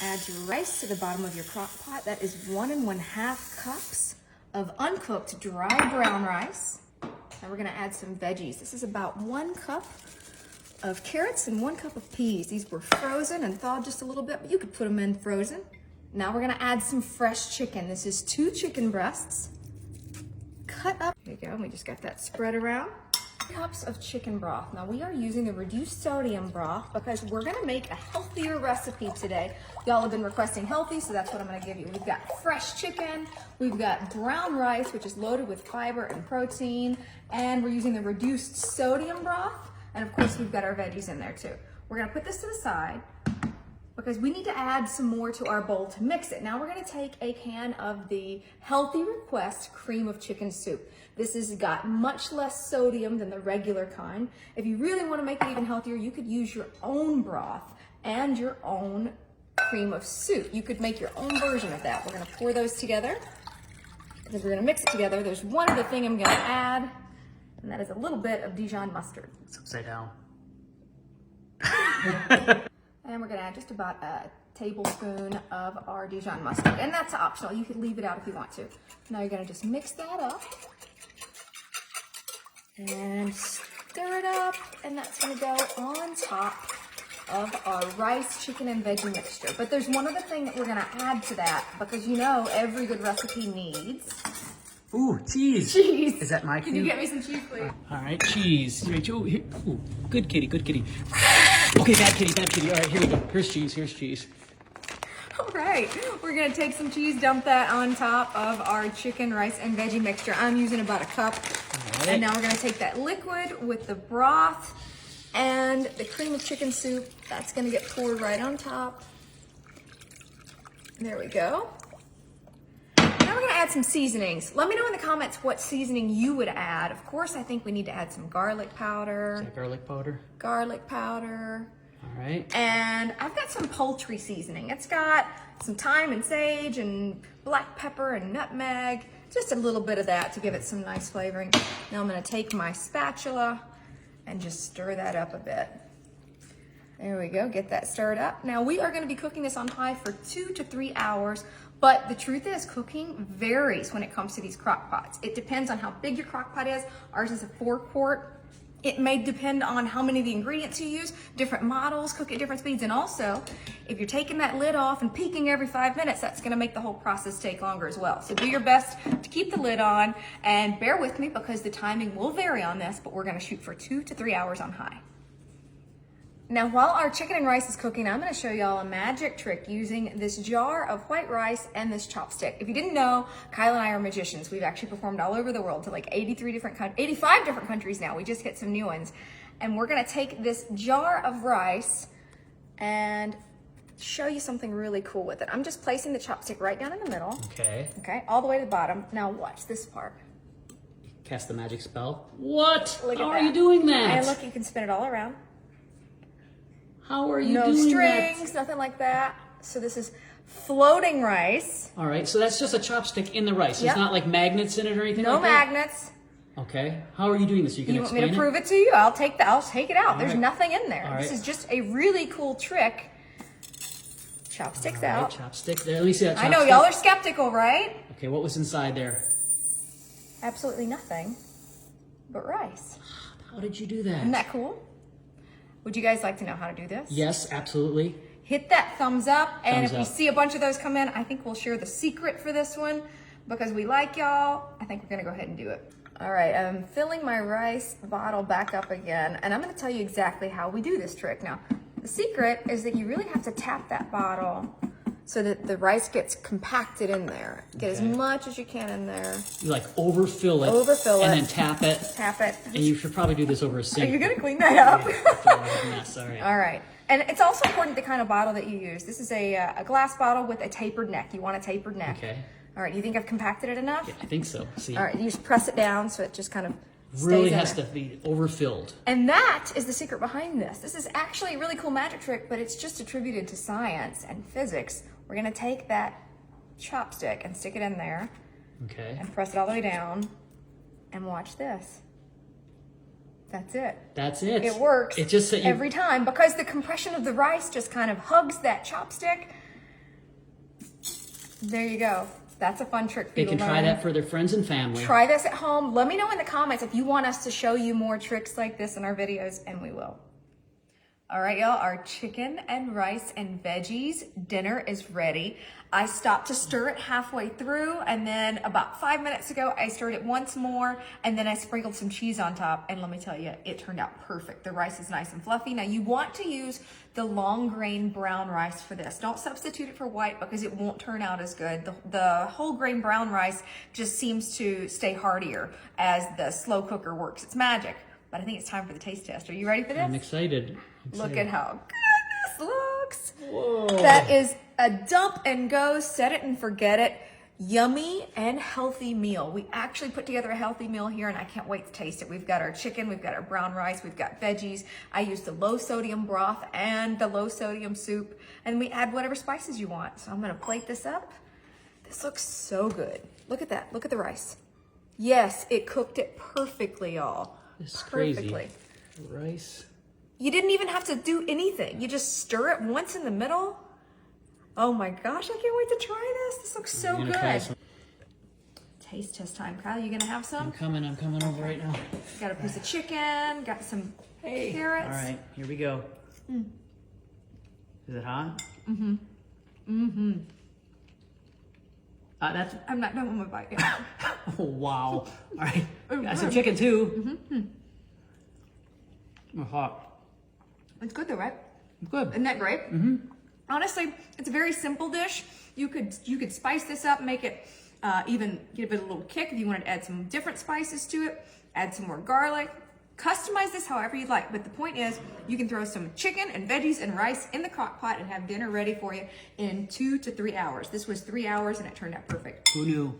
Add your rice to the bottom of your crock pot. That is 1 1/2 cups of uncooked dry brown rice. Now we're gonna add some veggies. This is about 1 cup of carrots and 1 cup of peas. These were frozen and thawed just a little bit, but you could put them in frozen. Now we're gonna add some fresh chicken. This is 2 chicken breasts, cut up. There you go, we just got that spread around. Cups of chicken broth. Now we are using the reduced sodium broth because we're gonna make a healthier recipe today. Y'all have been requesting healthy, so that's what I'm gonna give you. We've got fresh chicken, we've got brown rice, which is loaded with fiber and protein, and we're using the reduced sodium broth, and of course we've got our veggies in there too. We're gonna put this to the side because we need to add some more to our bowl to mix it. Now we're gonna take a can of the Healthy Request cream of chicken soup. This has got much less sodium than the regular kind. If you really wanna make it even healthier, you could use your own broth and your own cream of soup. You could make your own version of that. We're gonna pour those together because we're gonna mix it together. There's one other thing I'm gonna add, and that is a little bit of Dijon mustard. It's upside down. And we're gonna add just about a tablespoon of our Dijon mustard. And that's optional, you could leave it out if you want to. Now you're gonna just mix that up and stir it up, and that's gonna go on top of our rice, chicken, and veggie mixture. But there's one other thing that we're gonna add to that, because you know every good recipe needs... Ooh, cheese. Cheese. Is that my cue? Can you get me some cheese, please? All right, cheese. Ooh, good kitty, good kitty. Okay, bad kitty, bad kitty. All right, here we go. Here's cheese, here's cheese. All right, we're gonna take some cheese, dump that on top of our chicken, rice, and veggie mixture. I'm using about a cup. All right. And now we're gonna take that liquid with the broth and the cream of chicken soup. That's gonna get poured right on top. There we go. Now we're gonna add some seasonings. Let me know in the comments what seasoning you would add. Of course, I think we need to add some garlic powder. Is that garlic powder? Garlic powder. All right. And I've got some poultry seasoning. It's got some thyme and sage and black pepper and nutmeg. Just a little bit of that to give it some nice flavoring. Now I'm gonna take my spatula and just stir that up a bit. There we go, get that stirred up. Now we are gonna be cooking this on high for 2 to 3 hours, but the truth is cooking varies when it comes to these crock pots. It depends on how big your crock pot is. Ours is a 4-quart. It may depend on how many of the ingredients you use. Different models cook at different speeds. And also, if you're taking that lid off and peeking every 5 minutes, that's gonna make the whole process take longer as well. So do your best to keep the lid on, and bear with me because the timing will vary on this, but we're gonna shoot for 2 to 3 hours on high. Now, while our chicken and rice is cooking, I'm gonna show y'all a magic trick using this jar of white rice and this chopstick. If you didn't know, Kyle and I are magicians. We've actually performed all over the world to like 85 different countries now. We just hit some new ones. And we're gonna take this jar of rice and show you something really cool with it. I'm just placing the chopstick right down in the middle. Okay. Okay, all the way to the bottom. Now watch this part. Cast the magic spell. What? Look at How that. are you doing that? And look, you can spin it all around. How are you No doing strings, nothing like that. So this is floating rice. All right, so that's just a chopstick in the rice. Yep. It's not like magnets in it or anything No like that? magnets. Okay. How are you doing this? You can You want me explain to it? prove it to you? I'll take it out. All There's right. nothing in there. All This right. is just a really cool trick. Chopsticks All right, out. chopstick there. Let me see that chopstick. I know, y'all are skeptical, right? Okay, what was inside there? Absolutely nothing but rice. How did you do that? Isn't that cool? Would you guys like to know how to do this? Yes, absolutely. Hit that thumbs up, and Thumbs if we up. see a bunch of those come in, I think we'll share the secret for this one because we like y'all. I think we're gonna go ahead and do it. All right, I'm filling my rice bottle back up again, and I'm gonna tell you exactly how we do this trick. Now, the secret is that you really have to tap that bottle so that the rice gets compacted in there. Get as Okay. much as you can in there. You like overfill it. Overfill and it. then tap it. Tap it. And you should probably do this over a Are sink. you gonna clean that up? Mess. All right. All right. And it's also important the kind of bottle that you use. This is a glass bottle with a tapered neck. You want a tapered neck. Okay. All right, you think I've compacted it enough? Yeah, I think so. See, All right, you just press it down so it just kind of stays really in has there. to be overfilled. And that is the secret behind this. This is actually a really cool magic trick, but it's just attributed to science and physics. We're gonna take that chopstick and stick it in there Okay. and press it all the way down and watch this. That's it. That's it. It works It just that you every time because the compression of the rice just kind of hugs that chopstick There you go. That's a fun trick for They you to can try learn. that for their friends and family. Try this at home. Let me know in the comments if you want us to show you more tricks like this in our videos, and we will. All right, y'all, our chicken and rice and veggies dinner is ready. I stopped to stir it halfway through, and then about 5 minutes ago, I stirred it once more, and then I sprinkled some cheese on top, and let me tell you, it turned out perfect. The rice is nice and fluffy. Now, you want to use the long grain brown rice for this. Don't substitute it for white because it won't turn out as good. The whole grain brown rice just seems to stay heartier as the slow cooker works. It's magic. But I think it's time for the taste test. Are you ready for this? I'm excited. Look at how good this looks. Whoa. That is a dump and go, set it and forget it. Yummy and healthy meal. We actually put together a healthy meal here, and I can't wait to taste it. We've got our chicken, we've got our brown rice, we've got veggies. I use the low sodium broth and the low sodium soup, and we add whatever spices you want. So I'm gonna plate this up. This looks so good. Look at that, look at the rice. Yes, it cooked it perfectly, y'all. This is Perfectly. crazy. Rice. You didn't even have to do anything. You just stir it once in the middle. Oh my gosh, I can't wait to try this. This looks so I'm gonna try good. some. Taste test time. Kyle, you gonna have some? I'm coming over right now. Got a piece of chicken, got some carrots. All right, here we go. Is it hot? That's, I'm not done with my bite yet. oh, wow. All right, got some chicken too. Oh, hot. It's good though, right? Good. Isn't that great? Honestly, it's a very simple dish. You could spice this up, make it even give it a little kick if you wanted to add some different spices to it, add some more garlic. Customize this however you'd like, but the point is you can throw some chicken and veggies and rice in the crock pot and have dinner ready for you in 2 to 3 hours. This was 3 hours and it turned out perfect. Who knew?